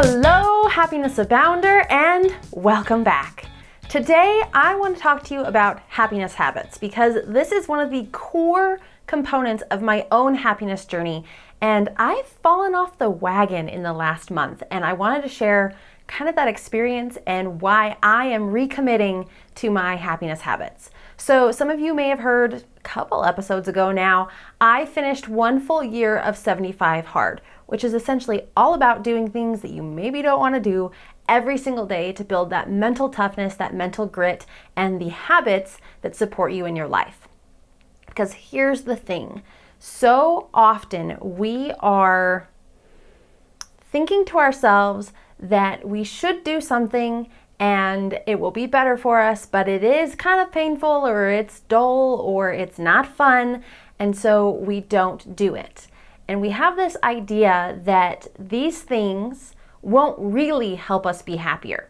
Hello, happiness abounder, and welcome back. Today, I want to talk to you about happiness habits because this is one of the core components of my own happiness journey, and I've fallen off the wagon in the last month, and I wanted to share kind of that experience and why I am recommitting to my happiness habits. So some of you may have heard a couple episodes ago now, I finished 1 full year of 75 Hard, which is essentially all about doing things that you maybe don't want to do every single day to build that mental toughness, that mental grit, and the habits that support you in your life. Because here's the thing, so often we are thinking to ourselves that we should do something and it will be better for us, but it is kind of painful or it's dull or it's not fun, and so we don't do it. And we have this idea that these things won't really help us be happier,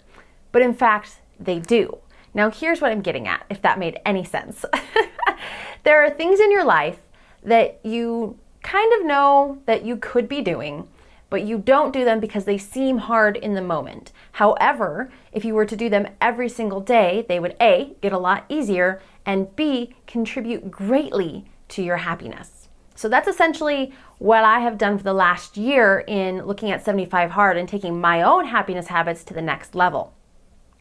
but in fact, they do. Now, here's what I'm getting at, if that made any sense. There are things in your life that you kind of know that you could be doing, but you don't do them because they seem hard in the moment. However, if you were to do them every single day, they would A, get a lot easier, and B, contribute greatly to your happiness. So that's essentially what I have done for the last year in looking at 75 Hard and taking my own happiness habits to the next level.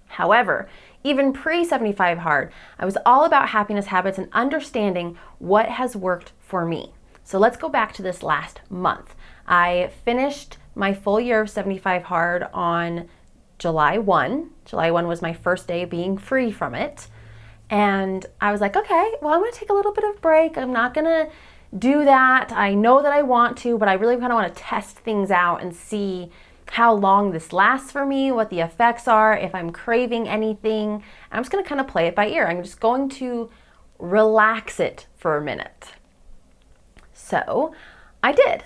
However, even pre-75 Hard, I was all about happiness habits and understanding what has worked for me. So let's go back to this last month. I finished my full year of 75 Hard on July 1. July 1 was my first day being free from it. And I was like, okay, well, I'm going to take a little bit of break. I'm not going to do that. I know that I want to, but I really kind of want to test things out and see how long this lasts for me, what the effects are, if I'm craving anything. And I'm just going to kind of play it by ear. I'm just going to relax it for a minute. So I did.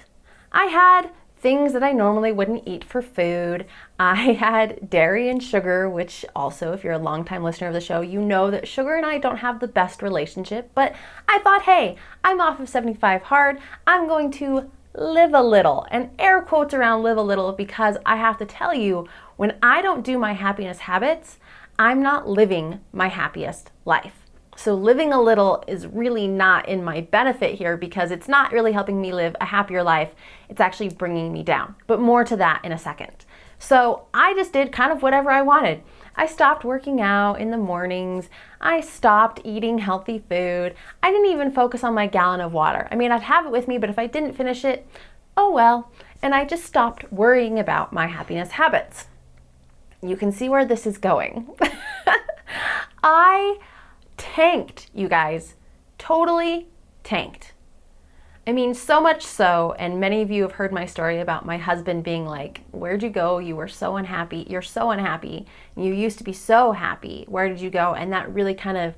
I had things that I normally wouldn't eat for food. I had dairy and sugar, which also, if you're a longtime listener of the show, you know that sugar and I don't have the best relationship. But I thought, hey, I'm off of 75 Hard. I'm going to live a little, and air quotes around live a little, because I have to tell you, when I don't do my happiness habits, I'm not living my happiest life. So living a little is really not in my benefit here because it's not really helping me live a happier life. It's actually bringing me down. But more to that in a second. So I just did kind of whatever I wanted. I stopped working out in the mornings. I stopped eating healthy food. I didn't even focus on my gallon of water. I mean, I'd have it with me, but if I didn't finish it, oh well. And I just stopped worrying about my happiness habits. You can see where this is going. I tanked, you guys. Totally tanked. I mean, so much so, and many of you have heard my story about my husband being like, where'd you go? You were so unhappy. You're so unhappy. You used to be so happy. Where did you go? And that really kind of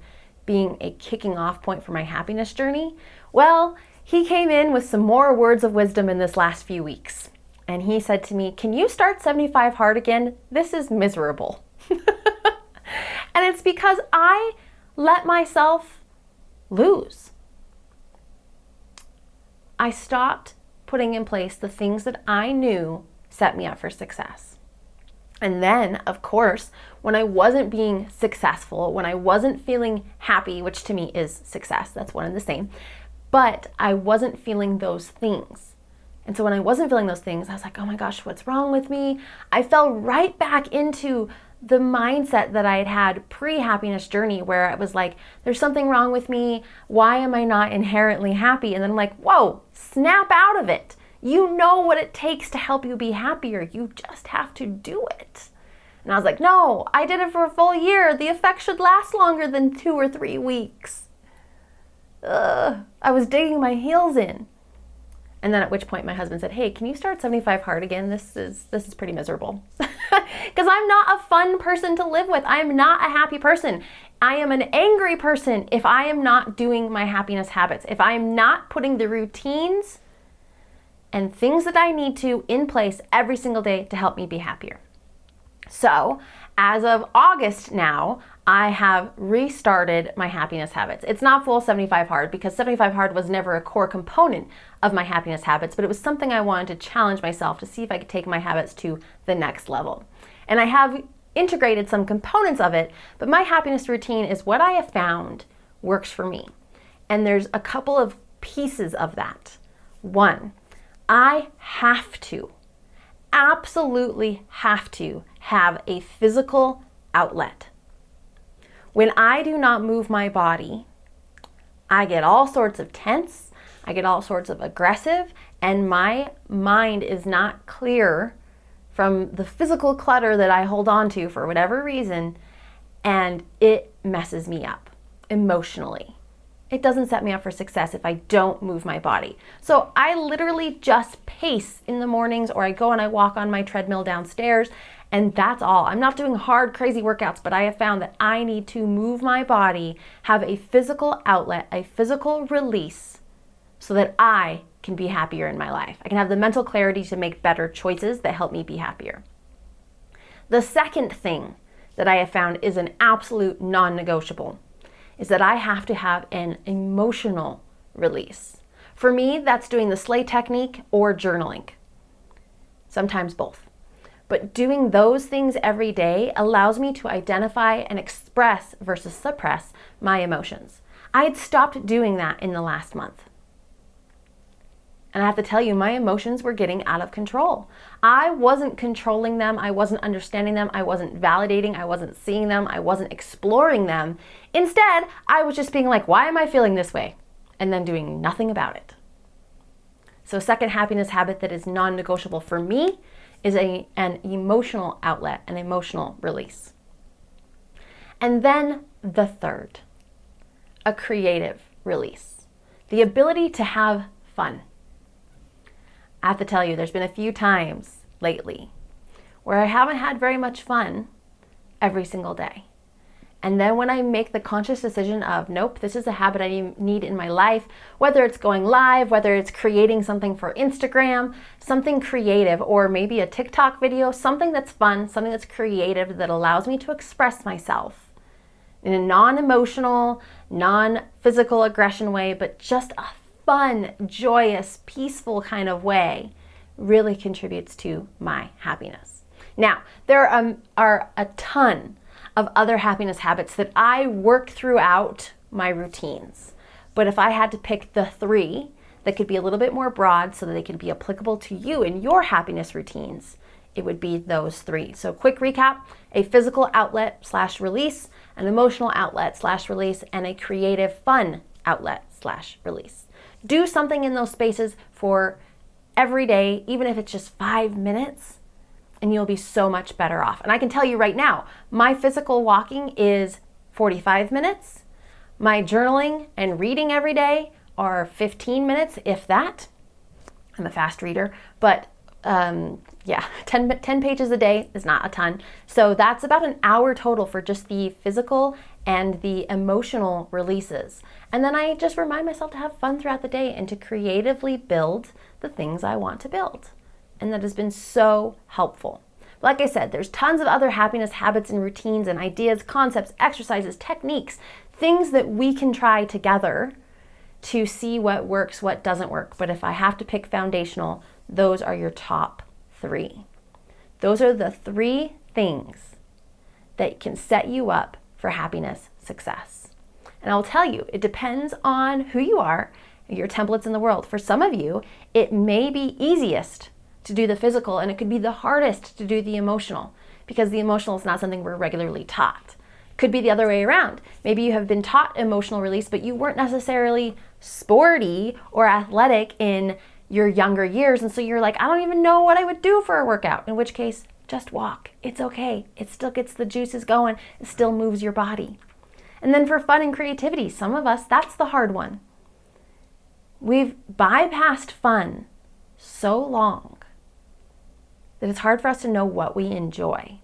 being a kicking off point for my happiness journey. Well, he came in with some more words of wisdom in this last few weeks. And he said to me, can you start 75 Hard again? This is miserable. And it's because I let myself lose. I stopped putting in place the things that I knew set me up for success. And then, of course, when I wasn't being successful, when I wasn't feeling happy, which to me is success, that's one and the same, but I wasn't feeling those things. And so when I wasn't feeling those things, I was like, oh my gosh, what's wrong with me? I fell right back into the mindset that I had had pre-happiness journey, where it was like, there's something wrong with me. Why am I not inherently happy? And then I'm like, whoa, snap out of it. You know what it takes to help you be happier. You just have to do it. And I was like, no, I did it for a full year. The effect should last longer than 2 or 3 weeks. I was digging my heels in. And then at which point my husband said, hey, can you start 75 Hard again? This is pretty miserable. Because I'm not a fun person to live with. I'm not a happy person. I am an angry person if I am not doing my happiness habits. If I am not putting the routines and things that I need to in place every single day to help me be happier. So as of August now, I have restarted my happiness habits. It's not full 75 hard because 75 hard was never a core component of my happiness habits, but it was something I wanted to challenge myself to see if I could take my habits to the next level. And I have integrated some components of it, but my happiness routine is what I have found works for me. And there's a couple of pieces of that. One, I have to, absolutely have to have a physical outlet. When I do not move my body, I get all sorts of tense, I get all sorts of aggressive, and my mind is not clear from the physical clutter that I hold on to for whatever reason, and it messes me up emotionally. It doesn't set me up for success if I don't move my body. So I literally just pace in the mornings, or I go and I walk on my treadmill downstairs, and that's all. I'm not doing hard, crazy workouts, but I have found that I need to move my body, have a physical outlet, a physical release, so that I can be happier in my life. I can have the mental clarity to make better choices that help me be happier. The second thing that I have found is an absolute non-negotiable is that I have to have an emotional release. For me, that's doing the sleigh technique or journaling. Sometimes both. But doing those things every day allows me to identify and express versus suppress my emotions. I had stopped doing that in the last month. And I have to tell you, my emotions were getting out of control. I wasn't controlling them. I wasn't understanding them. I wasn't validating. I wasn't seeing them. I wasn't exploring them. Instead, I was just being like, why am I feeling this way? And then doing nothing about it. So second happiness habit that is non-negotiable for me is an emotional outlet, an emotional release. And then the third, a creative release. The ability to have fun. I have to tell you, there's been a few times lately where I haven't had very much fun every single day. And then when I make the conscious decision of, nope, this is a habit I need in my life, whether it's going live, whether it's creating something for Instagram, something creative, or maybe a TikTok video, something that's fun, something that's creative that allows me to express myself in a non-emotional, non-physical aggression way, but just a fun, joyous, peaceful kind of way, really contributes to my happiness. Now, there are a ton of other happiness habits that I work throughout my routines. But if I had to pick the three that could be a little bit more broad so that they can be applicable to you in your happiness routines, it would be those three. So quick recap, a physical outlet / release, an emotional outlet / release, and a creative fun outlet / release. Do something in those spaces for every day, even if it's just 5 minutes, and you'll be so much better off. And I can tell you right now, my physical walking is 45 minutes. My journaling and reading every day are 15 minutes, if that. I'm a fast reader, but 10 pages a day is not a ton. So that's about an hour total for just the physical and the emotional releases. And then I just remind myself to have fun throughout the day and to creatively build the things I want to build. And that has been so helpful. Like I said, there's tons of other happiness habits and routines and ideas, concepts, exercises, techniques, things that we can try together to see what works, what doesn't work. But if I have to pick foundational, those are your top three. Those are the three things that can set you up for happiness success. And I'll tell you, it depends on who you are, your templates in the world. For some of you, it may be easiest to do the physical, and it could be the hardest to do the emotional, because the emotional is not something we're regularly taught. Could be the other way around. Maybe you have been taught emotional release, but you weren't necessarily sporty or athletic in your younger years, and so you're like, I don't even know what I would do for a workout, in which case, just walk. It's okay. It still gets the juices going. It still moves your body. And then for fun and creativity, some of us, that's the hard one. We've bypassed fun so long that it's hard for us to know what we enjoy.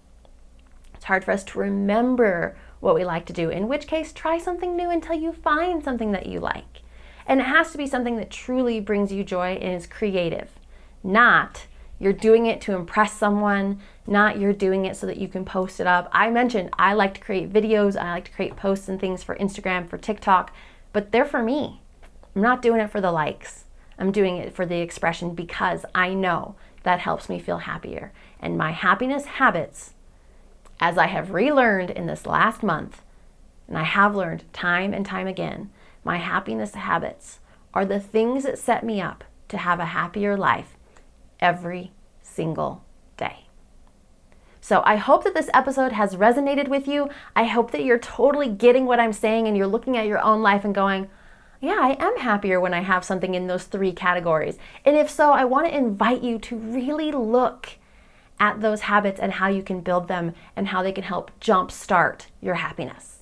It's hard for us to remember what we like to do, in which case, try something new until you find something that you like. And it has to be something that truly brings you joy and is creative, not you're doing it to impress someone, not you're doing it so that you can post it up. I mentioned I like to create videos, I like to create posts and things for Instagram, for TikTok, but they're for me. I'm not doing it for the likes. I'm doing it for the expression because I know that helps me feel happier. And my happiness habits, as I have relearned in this last month, and I have learned time and time again, my happiness habits are the things that set me up to have a happier life every single day. So I hope that this episode has resonated with you. I hope that you're totally getting what I'm saying and you're looking at your own life and going, yeah, I am happier when I have something in those 3 categories. And if so, I want to invite you to really look at those habits and how you can build them and how they can help jumpstart your happiness.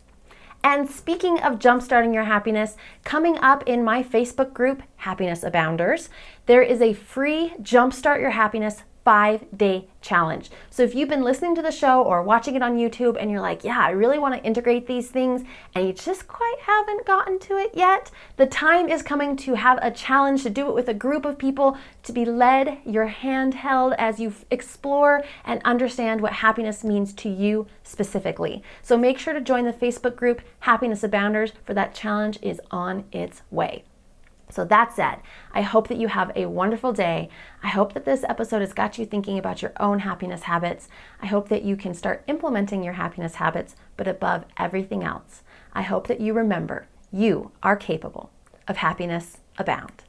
And speaking of jumpstarting your happiness, coming up in my Facebook group, Happiness Abounders, there is a free Jumpstart Your Happiness 5-day challenge. So if you've been listening to the show or watching it on YouTube and you're like, yeah, I really want to integrate these things and you just quite haven't gotten to it yet, the time is coming to have a challenge, to do it with a group of people, to be led, your hand held as you explore and understand what happiness means to you specifically. So make sure to join the Facebook group Happiness Abounders, for that challenge is on its way. So that said, I hope that you have a wonderful day. I hope that this episode has got you thinking about your own happiness habits. I hope that you can start implementing your happiness habits, but above everything else, I hope that you remember you are capable of happiness abound.